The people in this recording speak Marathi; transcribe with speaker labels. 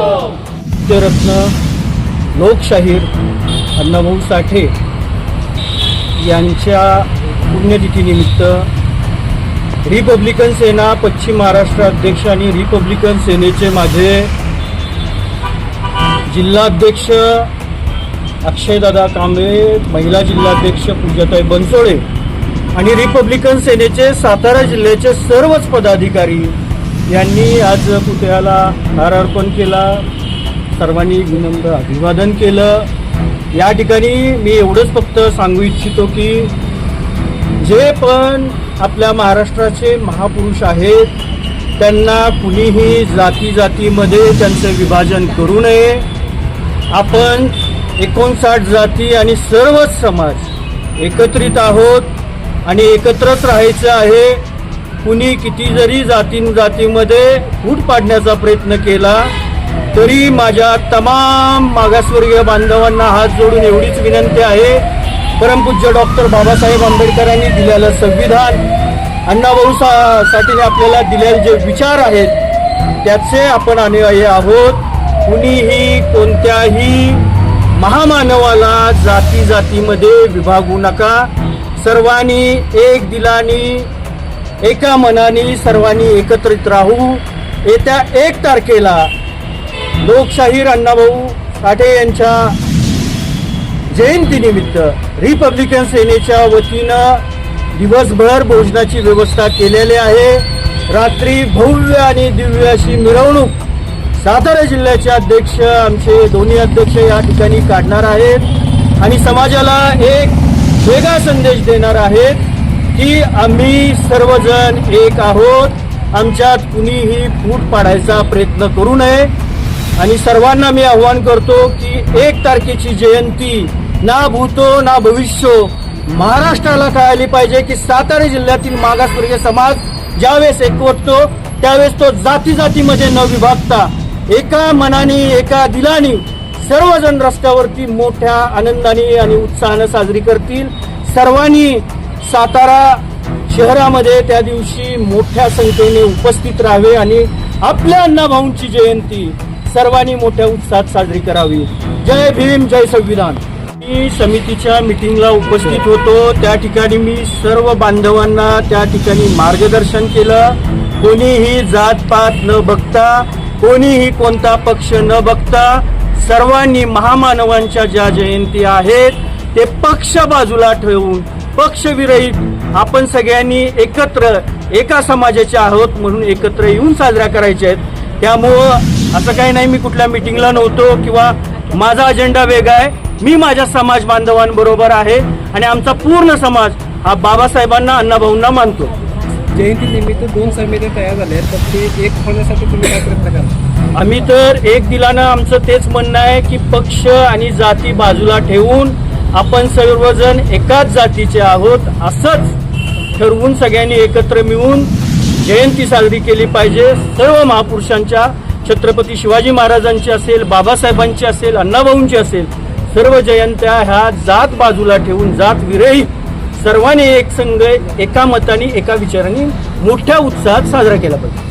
Speaker 1: रत्न लोकशाहीर अण्णाभाऊ साठे यांच्या पुण्यतिथीनिमित्त रिपब्लिकन सेना पश्चिम महाराष्ट्र अध्यक्ष आणि रिपब्लिकन सेनेचे माझे जिल्हाध्यक्ष अक्षयदादा कांबळे, महिला जिल्हाध्यक्ष पूजाताई बनसोडे आणि रिपब्लिकन सेनेचे सातारा जिल्ह्याचे सर्वच पदाधिकारी यांनी आज पुतळ्याला हार अर्पण केला. सर्वांनी विनम्र अभिवादन केलं. या ठिकाणी मी एवढंच फक्त सांगू इच्छितो की जे पण आपल्या महाराष्ट्राचे महापुरुष आहेत त्यांना कुणीही जातीमध्ये त्यांचं विभाजन करू नये. आपण 59 जाती आणि सर्वच समाज एकत्रित आहोत आणि एकत्रच राहायचं आहे. कुणी किती जरी जातीमध्ये फूट पाडण्याचा प्रयत्न केला तरी माझ्या तमाम मागासवर्गीय बांधवांना हात जोडून एवढीच विनंती आहे, परमपूज्य डॉक्टर बाबासाहेब आंबेडकरांनी दिलेलं संविधान, अण्णाभाऊ साठेने आपल्याला दिलेले जे विचार आहेत त्याचे आपण अनुयायी आहोत. कुणीही कोणत्याही महामानवाला जातीमध्ये विभागू नका. सर्वांनी एक दिलानी एका मनाने सर्वांनी एकत्रित राहू. येत्या 1 तारखेला लोकशाहीर अण्णाभाऊ साठे यांच्या जयंतीनिमित्त रिपब्लिकन सेनेच्या वतीनं दिवसभर भोजनाची व्यवस्था केलेली आहे. रात्री भव्य आणि दिव्य अशी मिरवणूक सातारा जिल्ह्याचे अध्यक्ष, आमचे दोन्ही अध्यक्ष या ठिकाणी काढणार आहेत आणि समाजाला एक वेगळा संदेश देणार आहेत की आम्ही सर्वजण एक आहोत. आमच्यात कुणीही फूट पाडायचा प्रयत्न करू नये आणि सर्वांना मी आव्हान करतो की 1 तारखेची जयंती ना भूतो ना भविष्यो महाराष्ट्राला कळाली पाहिजे की सातारा जिल्ह्यातील मागासवर्गीय समाज ज्यावेळेस एकवटतो त्यावेळेस तो जातीमध्ये न विभागता एका मनाने एका दिलाने सर्वजण रस्त्यावरती मोठ्या आनंदाने आणि उत्साहाने साजरी करतील. सर्वांनी सातारा शहरामध्ये त्या दिवशी मोठ्या संख्येने उपस्थित राहावे आणि आपल्या अण्णाभाऊंची जयंती सर्वांनी मोठ्या उत्साहात साजरी करावी. जय भीम, जय संविधान. मी समितीच्या मीटिंगला उपस्थित होतो. त्या ठिकाणी मी सर्व बांधवांना त्या ठिकाणी मार्गदर्शन केलं. कोणीही जातपात न बघता, कोणीही कोणता पक्ष न बघता सर्वांनी महामानवांच्या ज्या जयंती आहेत ते पक्ष बाजूला ठेवून पक्षविरहित आपण सगळ्यांनी एकत्र एका समाजाचे आहोत म्हणून एकत्र येऊन साजऱ्या करायच्या आहेत. त्यामुळं असं काही नाही मी कुठल्या मीटिंगला नव्हतो किंवा माझा अजेंडा वेगळा आहे. मी माझ्या समाज बांधवांबरोबर आहे आणि आमचा पूर्ण समाज हा बाबासाहेबांना अण्णाभाऊंना मानतो.
Speaker 2: जयंती निमित्त 2 समित्या तयार झाल्या आहेत, तर ते एक होण्यासाठी तुम्ही काय प्रयत्न करा?
Speaker 1: आम्ही तर एक दिलानं आमचं तेच म्हणणं आहे की पक्ष आणि जाती बाजूला ठेवून आपण सर्वजण एकाच जातीचे आहोत असंच ठरवून सगळ्यांनी एकत्र मिळून जयंती साजरी केली पाहिजे. सर्व महापुरुषांच्या, छत्रपती शिवाजी महाराजांची असेल, बाबासाहेबांची असेल, अण्णाभाऊंची असेल, सर्व जयंत्या ह्या जात बाजूला ठेवून जात विरहित सर्वांनी एक संघ एका मताने एका विचाराने मोठ्या उत्साहात साजरा केला पाहिजे.